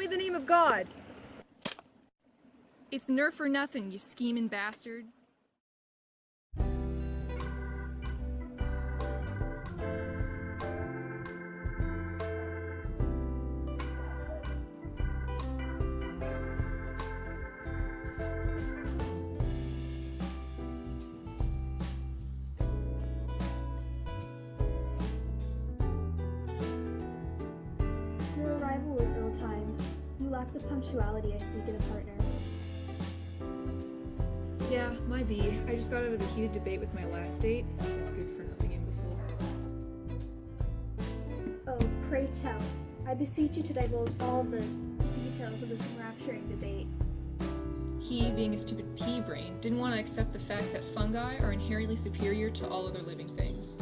me the name of God! It's nerf or nothing, you scheming bastard. Your arrival was ill-timed. You lack the punctuality I seek in a partner. Yeah, might be. I just got out of a heated debate with my last date. Good for nothing imbecile. Oh, pray tell. I beseech you to divulge all the details of this enrapturing debate. He, being a stupid pea brain, didn't want to accept the fact that fungi are inherently superior to all other living things.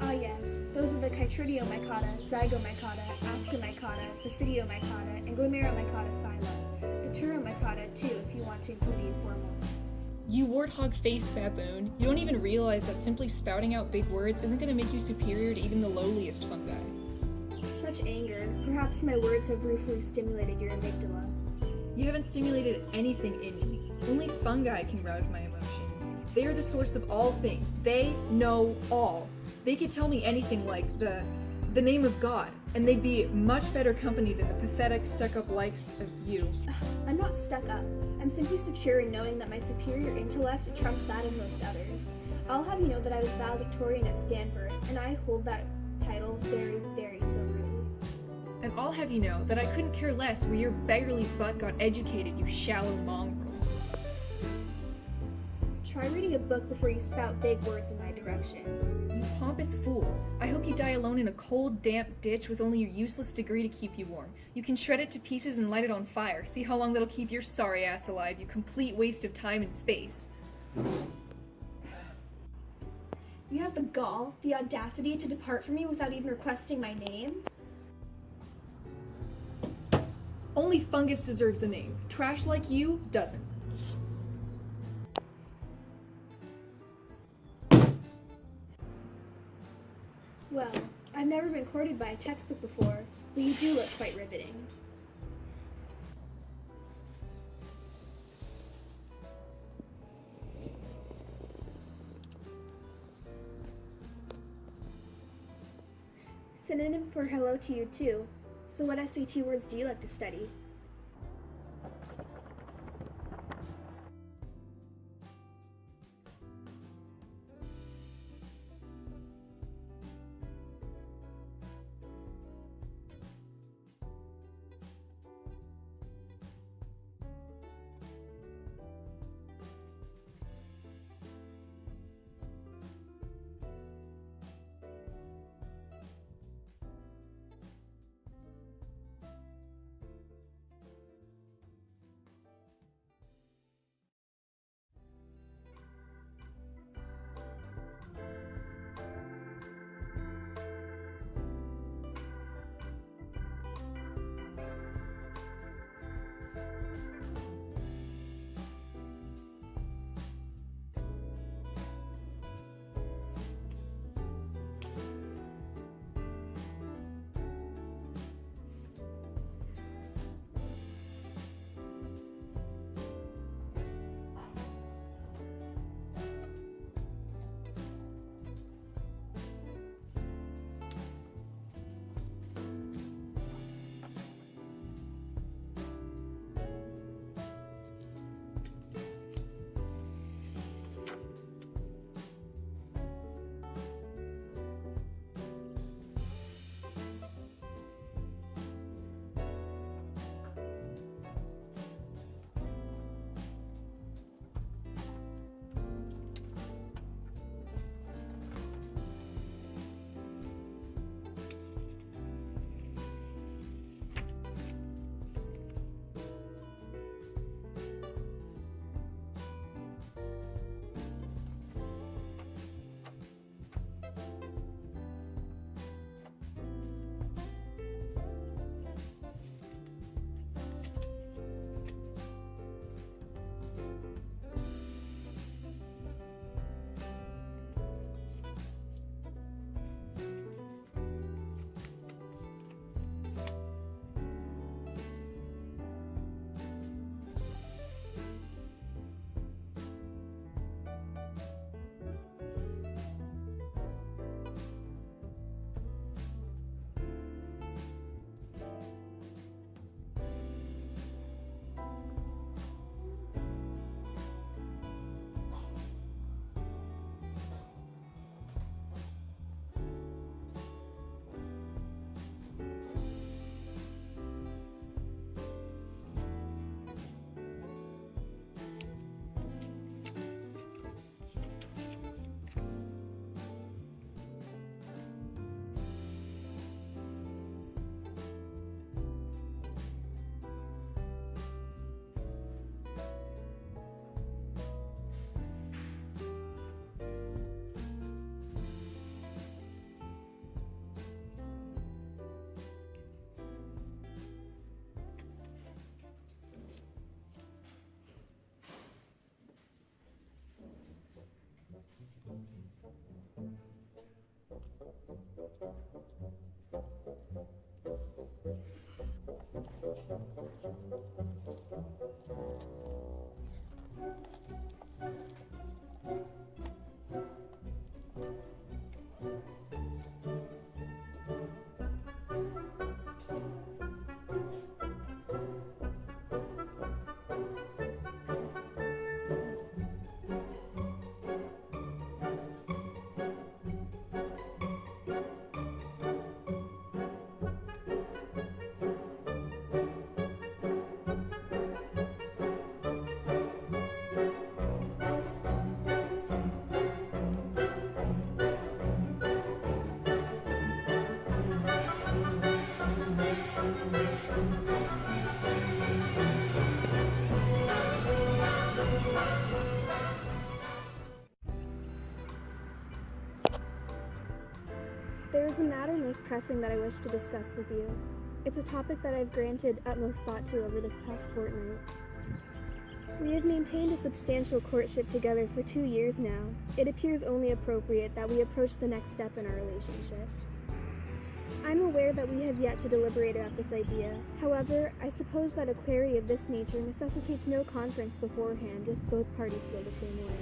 Ah yes, those are the Chytridiomycota, Zygomycota, Ascomycota, Basidiomycota, and Glomeromycota phyla. Deuteromycota too, if you want to include the informal. You warthog-faced baboon, you don't even realize that simply spouting out big words isn't going to make you superior to even the lowliest fungi. Such anger. Perhaps my words have ruefully stimulated your amygdala. You haven't stimulated anything in me. Only fungi can rouse my emotions. They are the source of all things. They know all. They could tell me anything like the name of God, and they'd be much better company than the pathetic, stuck-up likes of you. I'm not stuck up. I'm simply secure in knowing that my superior intellect trumps that of most others. I'll have you know that I was valedictorian at Stanford, and I hold that title very, very soberly. And I'll have you know that I couldn't care less where your beggarly butt got educated, you shallow mongrel. Try reading a book before you spout big words in my direction. You pompous fool. I hope you die alone in a cold, damp ditch with only your useless degree to keep you warm. You can shred it to pieces and light it on fire. See how long that'll keep your sorry ass alive, you complete waste of time and space. You have the gall, the audacity to depart from me without even requesting my name? Only fungus deserves a name. Trash like you doesn't. Well, I've never been courted by a textbook before, but you do look quite riveting. Synonym for hello to you too. So what SAT words do you like to study? There is a matter most pressing that I wish to discuss with you. It's a topic that I've granted utmost thought to over this past fortnight. We have maintained a substantial courtship together for 2 years now. It appears only appropriate that we approach the next step in our relationship. I'm aware that we have yet to deliberate about this idea. However, I suppose that a query of this nature necessitates no conference beforehand if both parties feel the same way.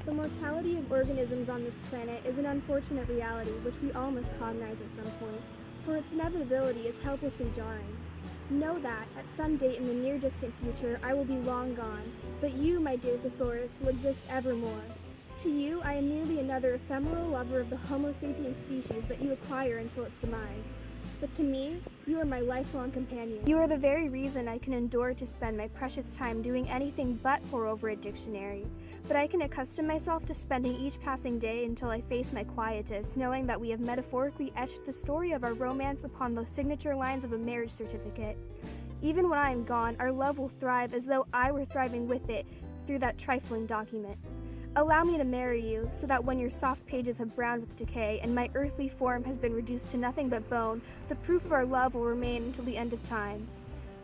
The mortality of organisms on this planet is an unfortunate reality which we all must cognize at some point, for its inevitability is helplessly jarring. Know that, at some date in the near-distant future, I will be long gone, but you, my dear Thesaurus, will exist evermore. To you, I am merely another ephemeral lover of the Homo sapiens species that you acquire until its demise. But to me, you are my lifelong companion. You are the very reason I can endure to spend my precious time doing anything but pore over a dictionary. But I can accustom myself to spending each passing day until I face my quietus, knowing that we have metaphorically etched the story of our romance upon the signature lines of a marriage certificate. Even when I am gone, our love will thrive as though I were thriving with it through that trifling document. Allow me to marry you, so that when your soft pages have browned with decay and my earthly form has been reduced to nothing but bone, the proof of our love will remain until the end of time.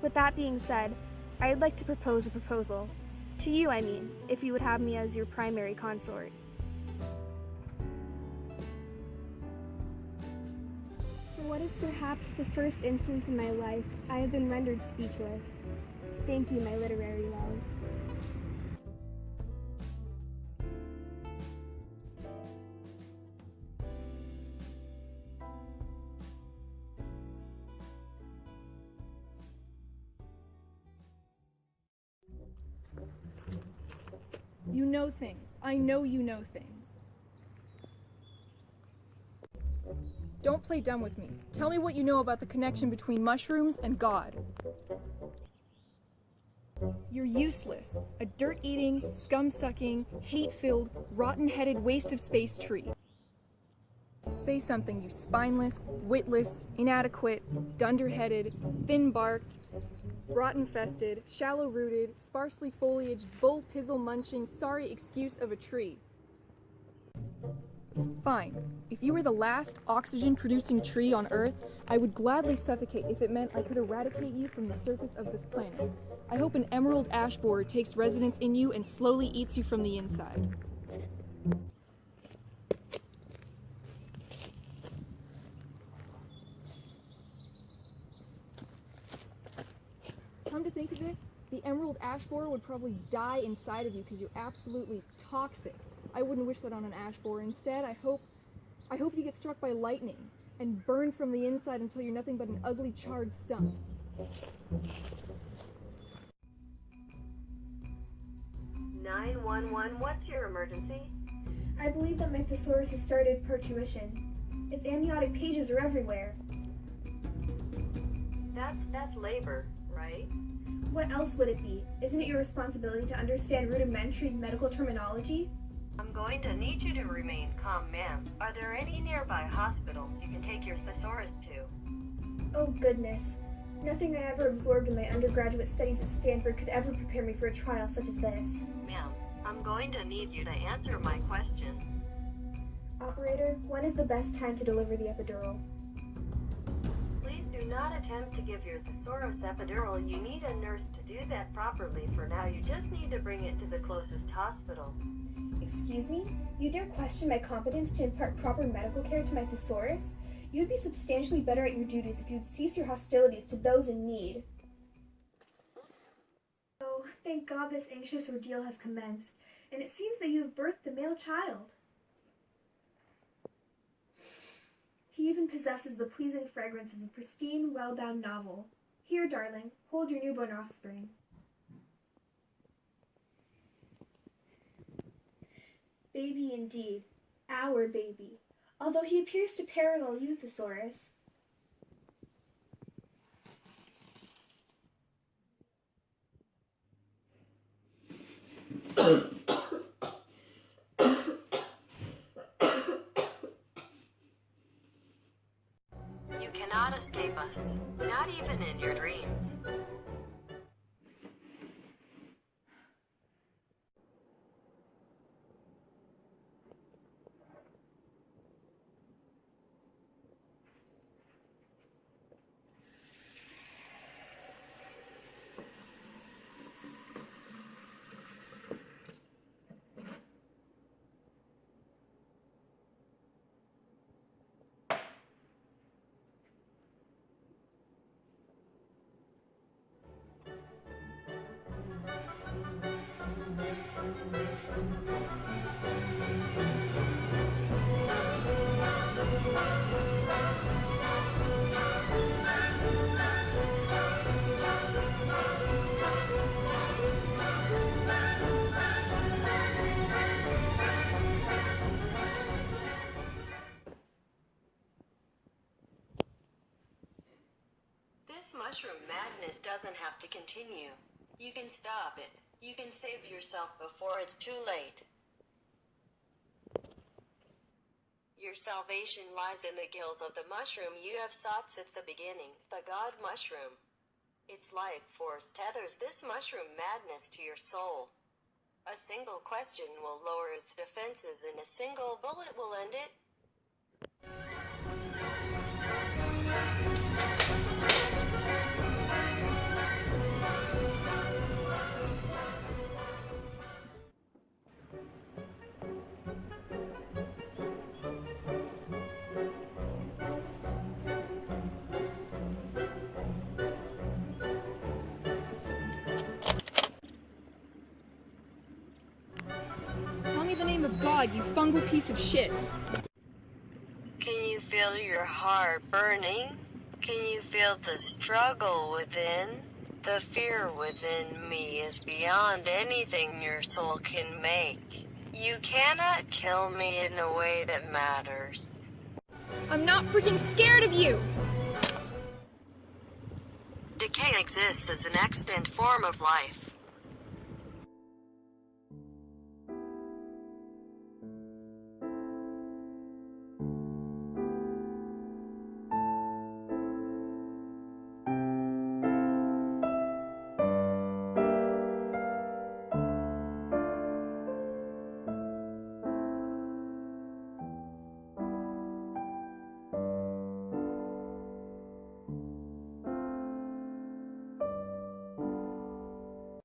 With that being said, I'd like to propose a proposal. To you, I mean, if you would have me as your primary consort. For what is perhaps the first instance in my life, I have been rendered speechless. Thank you, my literary love. You know things. I know you know things. Don't play dumb with me. Tell me what you know about the connection between mushrooms and God. You're useless. A dirt-eating, scum-sucking, hate-filled, rotten-headed waste of space tree. Say something, you spineless, witless, inadequate, dunder-headed, thin-barked, rot-infested, shallow-rooted, sparsely foliaged, bull-pizzle-munching, sorry excuse of a tree. Fine. If you were the last oxygen-producing tree on Earth, I would gladly suffocate if it meant I could eradicate you from the surface of this planet. I hope an emerald ash borer takes residence in you and slowly eats you from the inside. Come to think of it, the emerald ash borer would probably die inside of you because you're absolutely toxic. I wouldn't wish that on an ash borer. Instead, I hope you get struck by lightning and burn from the inside until you're nothing but an ugly, charred stump. 911, what's your emergency? I believe that my thesaurus has started parturition. Its amniotic pages are everywhere. That's labor, right? What else would it be? Isn't it your responsibility to understand rudimentary medical terminology? I'm going to need you to remain calm, ma'am. Are there any nearby hospitals you can take your thesaurus to? Oh goodness. Nothing I ever absorbed in my undergraduate studies at Stanford could ever prepare me for a trial such as this. Ma'am, I'm going to need you to answer my question. Operator, when is the best time to deliver the epidural? Please do not attempt to give your thesaurus epidural. You need a nurse to do that properly. For now, you just need to bring it to the closest hospital. Excuse me? You dare question my competence to impart proper medical care to my thesaurus? You would be substantially better at your duties if you would cease your hostilities to those in need. Oh, thank God this anxious ordeal has commenced, and it seems that you have birthed a male child. He even possesses the pleasing fragrance of a pristine, well-bound novel. Here, darling, hold your newborn offspring. Baby indeed, our baby, although he appears to parallel you, thesaurus. You cannot escape us, not even in your dreams. This mushroom madness doesn't have to continue. You can stop it. You can save yourself before it's too late. Your salvation lies in the gills of the mushroom you have sought since the beginning, the god mushroom. Its life force tethers this mushroom madness to your soul. A single question will lower its defenses, and a single bullet will end it. Tell me the name of God, you fungal piece of shit. Can you feel your heart burning? Can you feel the struggle within? The fear within me is beyond anything your soul can make. You cannot kill me in a way that matters. I'm not freaking scared of you! Decay exists as an extant form of life.